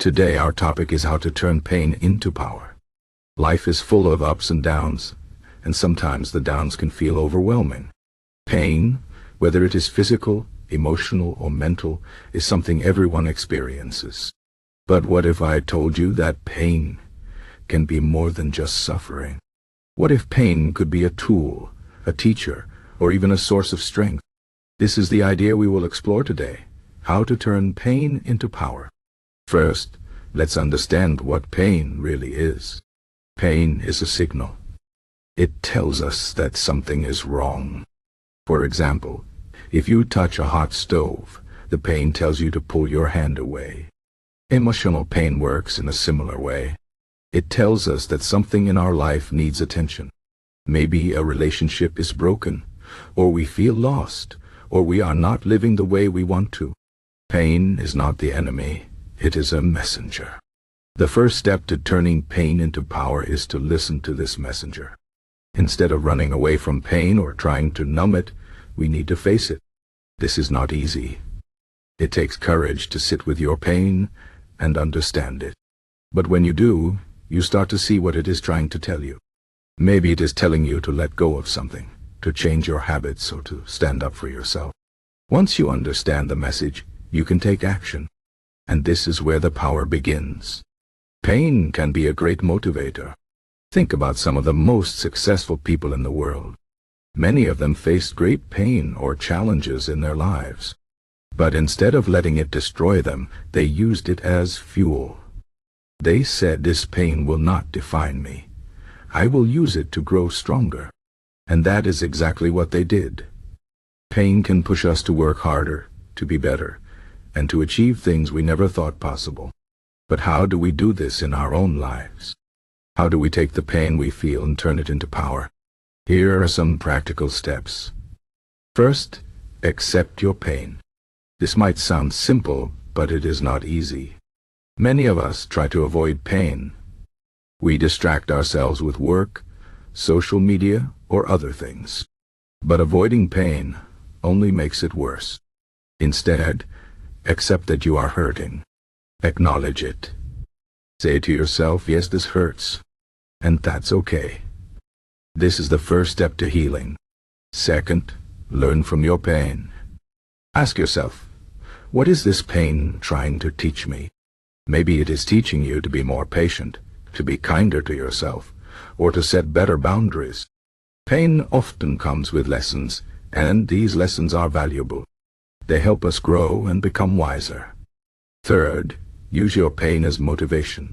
Today our topic is how to turn pain into power. Life is full of ups and downs, and sometimes the downs can feel overwhelming. Pain, whether it is physical, emotional, or mental, is something everyone experiences. But what if I told you that pain can be more than just suffering? What if pain could be a tool, a teacher, or even a source of strength? This is the idea we will explore today: how to turn pain into power. First, let's understand what pain really is. Pain is a signal. It tells us that something is wrong. For example, if you touch a hot stove, the pain tells you to pull your hand away. Emotional pain works in a similar way. It tells us that something in our life needs attention. Maybe a relationship is broken, or we feel lost, or we are not living the way we want to. Pain is not the enemy. It is a messenger. The first step to turning pain into power is to listen to this messenger. Instead of running away from pain or trying to numb it, we need to face it. This is not easy. It takes courage to sit with your pain and understand it. But when you do, you start to see what it is trying to tell you. Maybe it is telling you to let go of something, to change your habits, or to stand up for yourself. Once you understand the message, you can take action. And this is where the power begins. Pain can be a great motivator. Think about some of the most successful people in the world. Many of them faced great pain or challenges in their lives. But instead of letting it destroy them, they used it as fuel. They said, "This pain will not define me. I will use it to grow stronger." And that is exactly what they did. Pain can push us to work harder, to be better, and to achieve things we never thought possible. But how do we do this in our own lives? How do we take the pain we feel and turn it into power? Here are some practical steps. First, accept your pain. This might sound simple, but it is not easy. Many of us try to avoid pain. We distract ourselves with work, social media, or other things. But avoiding pain only makes it worse. Instead, accept that you are hurting. Acknowledge it. Say to yourself, "Yes, this hurts," and that's okay. This is the first step to healing. Second, learn from your pain. Ask yourself, what is this pain trying to teach me? Maybe it is teaching you to be more patient, to be kinder to yourself, or to set better boundaries. Pain often comes with lessons, and these lessons are valuable. They help us grow and become wiser. Third, use your pain as motivation.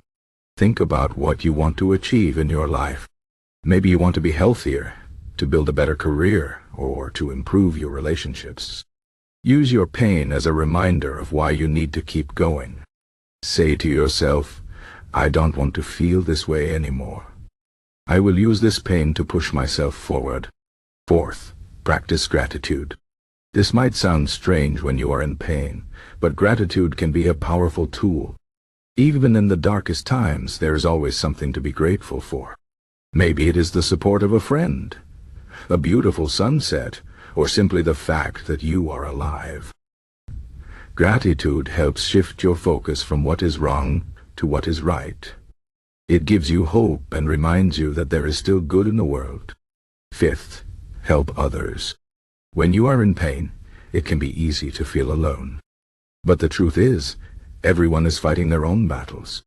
Think about what you want to achieve in your life. Maybe you want to be healthier, to build a better career, or to improve your relationships. Use your pain as a reminder of why you need to keep going. Say to yourself, "I don't want to feel this way anymore. I will use this pain to push myself forward." Fourth, practice gratitude. This might sound strange when you are in pain, but gratitude can be a powerful tool. Even in the darkest times, there is always something to be grateful for. Maybe it is the support of a friend, a beautiful sunset, or simply the fact that you are alive. Gratitude helps shift your focus from what is wrong to what is right. It gives you hope and reminds you that there is still good in the world. Fifth, help others. When you are in pain, it can be easy to feel alone. But the truth is, everyone is fighting their own battles.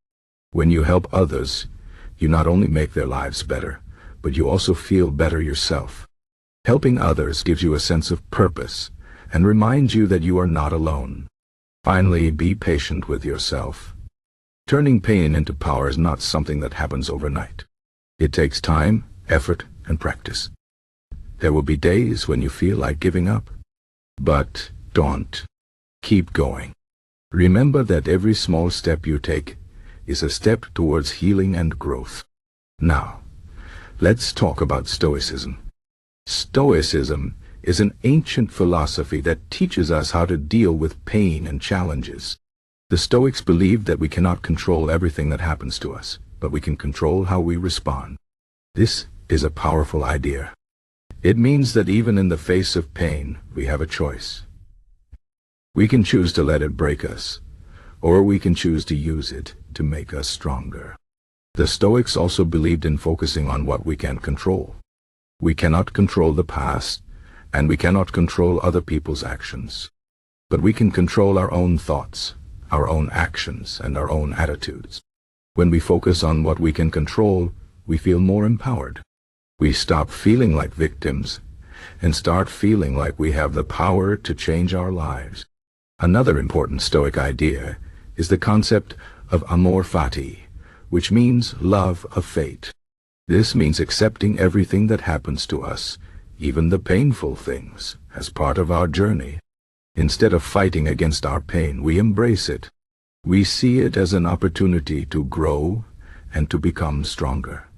When you help others, you not only make their lives better, but you also feel better yourself. Helping others gives you a sense of purpose and reminds you that you are not alone. Finally, be patient with yourself. Turning pain into power is not something that happens overnight. It takes time, effort, and practice. There will be days when you feel like giving up. But don't. Keep going. Remember that every small step you take is a step towards healing and growth. Now, let's talk about Stoicism. Stoicism is an ancient philosophy that teaches us how to deal with pain and challenges. The Stoics believed that we cannot control everything that happens to us, but we can control how we respond. This is a powerful idea. It means that even in the face of pain, we have a choice. We can choose to let it break us, or we can choose to use it to make us stronger. The Stoics also believed in focusing on what we can control. We cannot control the past, and we cannot control other people's actions. But we can control our own thoughts, our own actions, and our own attitudes. When we focus on what we can control, we feel more empowered. We stop feeling like victims and start feeling like we have the power to change our lives. Another important Stoic idea is the concept of Amor Fati, which means love of fate. This means accepting everything that happens to us, even the painful things, as part of our journey. Instead of fighting against our pain, we embrace it. We see it as an opportunity to grow and to become stronger.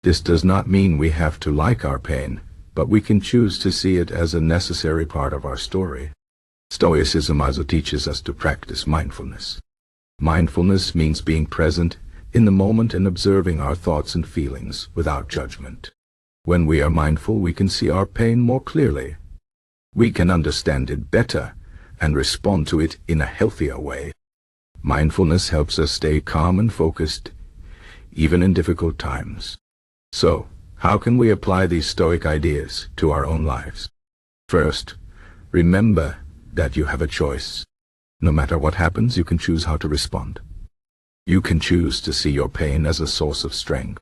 This does not mean we have to like our pain, but we can choose to see it as a necessary part of our story. Stoicism also teaches us to practice mindfulness. Mindfulness means being present in the moment and observing our thoughts and feelings without judgment. When we are mindful, we can see our pain more clearly. We can understand it better and respond to it in a healthier way. Mindfulness helps us stay calm and focused, even in difficult times. So, how can we apply these Stoic ideas to our own lives? First, remember that you have a choice. No matter what happens, you can choose how to respond. You can choose to see your pain as a source of strength.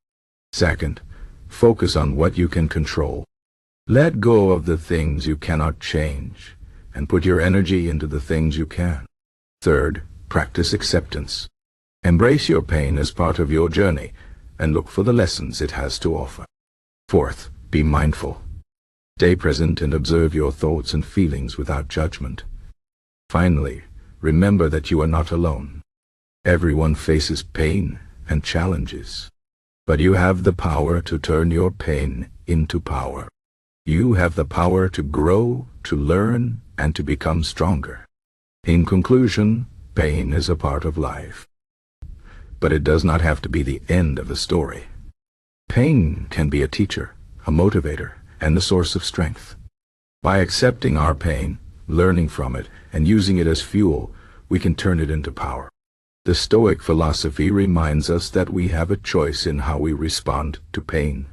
Second, focus on what you can control. Let go of the things you cannot change and put your energy into the things you can. Third, practice acceptance. Embrace your pain as part of your journey and look for the lessons it has to offer. Fourth, be mindful. Stay present and observe your thoughts and feelings without judgment. Finally, remember that you are not alone. Everyone faces pain and challenges, but you have the power to turn your pain into power. You have the power to grow, to learn, and to become stronger. In conclusion, pain is a part of life, but it does not have to be the end of the story. Pain can be a teacher, a motivator, and a source of strength. By accepting our pain, learning from it, and using it as fuel, we can turn it into power. The Stoic philosophy reminds us that we have a choice in how we respond to pain.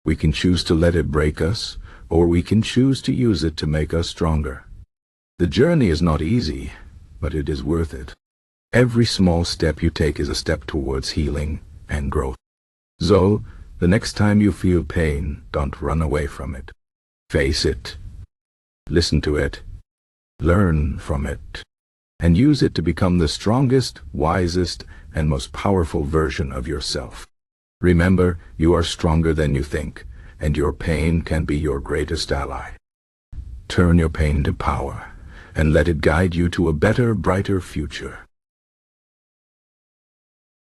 We can choose to let it break us, or we can choose to use it to make us stronger. The journey is not easy, but it is worth it. Every small step you take is a step towards healing and growth. So, the next time you feel pain, don't run away from it. Face it, listen to it, learn from it, and use it to become the strongest, wisest, and most powerful version of yourself. Remember, you are stronger than you think, and your pain can be your greatest ally. Turn your pain into power, and let it guide you to a better, brighter future.